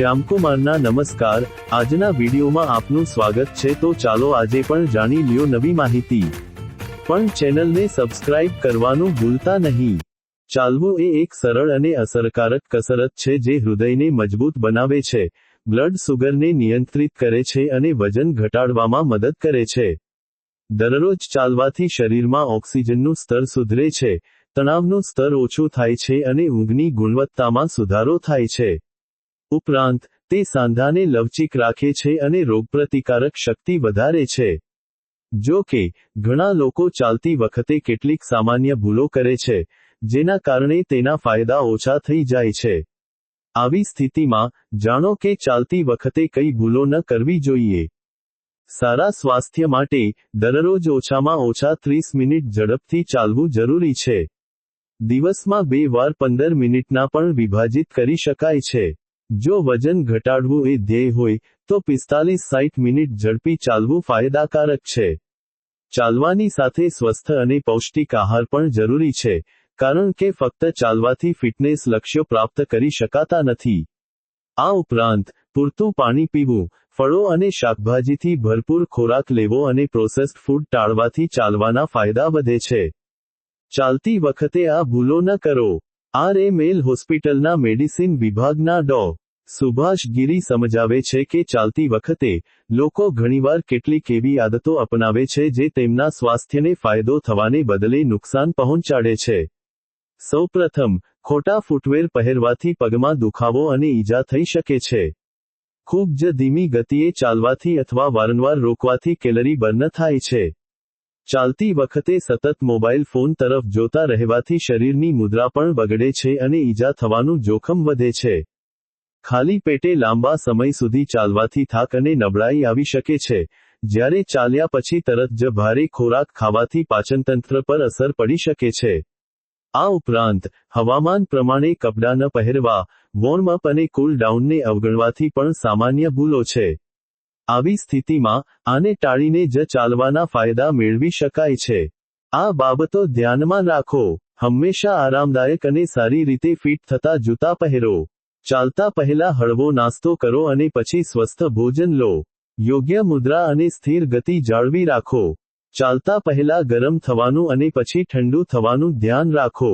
શ્યામકુમારના નમસ્કાર। આજના વિડીયોમાં આપનું સ્વાગત છે। તો ચાલો આજે પણ જાણી લ્યો નવી માહિતી। પણ ચેનલને સબસ્ક્રાઇબ કરવાનું ભૂલતા નહીં। ચાલવું એ એક સરળ અને અસરકારક કસરત છે જે હૃદયને મજબૂત બનાવે છે, બ્લડ સુગરને નિયંત્રિત કરે છે અને વજન ઘટાડવામાં મદદ કરે છે। દરરોજ ચાલવાથી શરીરમાં ઓક્સિજનનું સ્તર સુધરે છે, તણાવનું સ્તર ઓછું થાય છે અને ઊંઘની ગુણવત્તામાં સુધારો થાય છે। ઉપરાંત, તે સાંધાને લવચીક રાખે છે અને રોગપ્રતિકારક શક્તિ વધારે છે। જો કે, ઘણા લોકો ચાલતી વખતે કેટલીક સામાન્ય ભૂલો કરે છે, જેના કારણે તેના ફાયદા ઓછા થઈ જાય છે। આવી સ્થિતિમાં, જાણો કે ચાલતી વખતે કઈ ભૂલો ન કરવી જોઈએ। સારા સ્વાસ્થ્ય માટે, દરરોજ ઓછામાં ઓછા 30 મિનિટ ઝડપથી ચાલવું જરૂરી છે। દિવસમાં 2 વાર 15 મિનિટના પણ વિભાજિત કરી શકાય છે। જો વજન ઘટાડવું એ ધ્યેય હોય, તો 45-60 મિનિટ ઝડપી ચાલવું ફાયદાકારક છે। ચાલવાની સાથે સ્વસ્થ અને પૌષ્ટિક આહાર પણ જરૂરી છે, કારણ કે ફક્ત ચાલવાથી ફિટનેસ લક્ષ્યો પ્રાપ્ત કરી શકાતા નથી। આ ઉપરાંત, પૂરતું પાણી પીવું, ફળો અને શાકભાજીથી ભરપૂર ખોરાક લેવો અને પ્રોસેસ્ડ ફૂડ ટાળવાથી ચાલવાના ફાયદા વધે છે। ચાલતી વખતે આ ભૂલો ન કરો। આર.એમ.એલ. હોસ્પિટલના મેડિસિન વિભાગના ડો. સુભાષ ગિરી સમજાવે છે કે ચાલતી વખતે, લોકો ઘણીવાર કેટલીક એવી આદતો અપનાવે છે જે તેમના સ્વાસ્થ્યને ફાયદો થવાને બદલે નુકસાન પહોંચાડે છે। સૌપ્રથમ, ખોટા ફૂટવેર પહેરવાથી પગમાં દુખાવો અને ઈજા થઈ શકે છે। ખૂબ જ ધીમી ગતિએ ચાલવાથી અથવા વારંવાર રોકવાથી કેલરી બર્ન થાય છે। ચાલતી વખતે સતત મોબાઈલ ફોન તરફ જોતા રહેવાથી શરીરની મુદ્રા પણ બગડે છે અને ઈજા થવાનું જોખમ વધે છે। ખાલી પેટે લાંબા સમય સુધી ચાલવાથી થાક અને નબળાઈ આવી શકે છે, જ્યારે ચાલ્યા પછી તરત જ ભારે ખોરાક ખાવાથી પાચનતંત્ર પર અસર પડી શકે છે। આ ઉપરાંત, હવામાન પ્રમાણે કપડાં ન પહેરવા, વોર્મ અપ અને કૂલ ડાઉનને અવગણવાથી પણ સામાન્ય ભૂલો છે। આવી સ્થિતિમાં, આને ટાળીને જ ચાલવાના ફાયદા મેળવી શકાય છે। આ બાબતો ધ્યાનમાં રાખો। હંમેશા આરામદાયક અને સારી રીતે ફિટ થતા જૂતા પહેરો। ચાલતા પહેલા હળવો નાસ્તો કરો અને પછી સ્વસ્થ ભોજન લો। યોગ્ય મુદ્રા અને સ્થિર ગતિ જાળવી રાખો। ચાલતા પહેલા ગરમ થવાનું અને પછી ઠંડુ થવાનું ધ્યાન રાખો।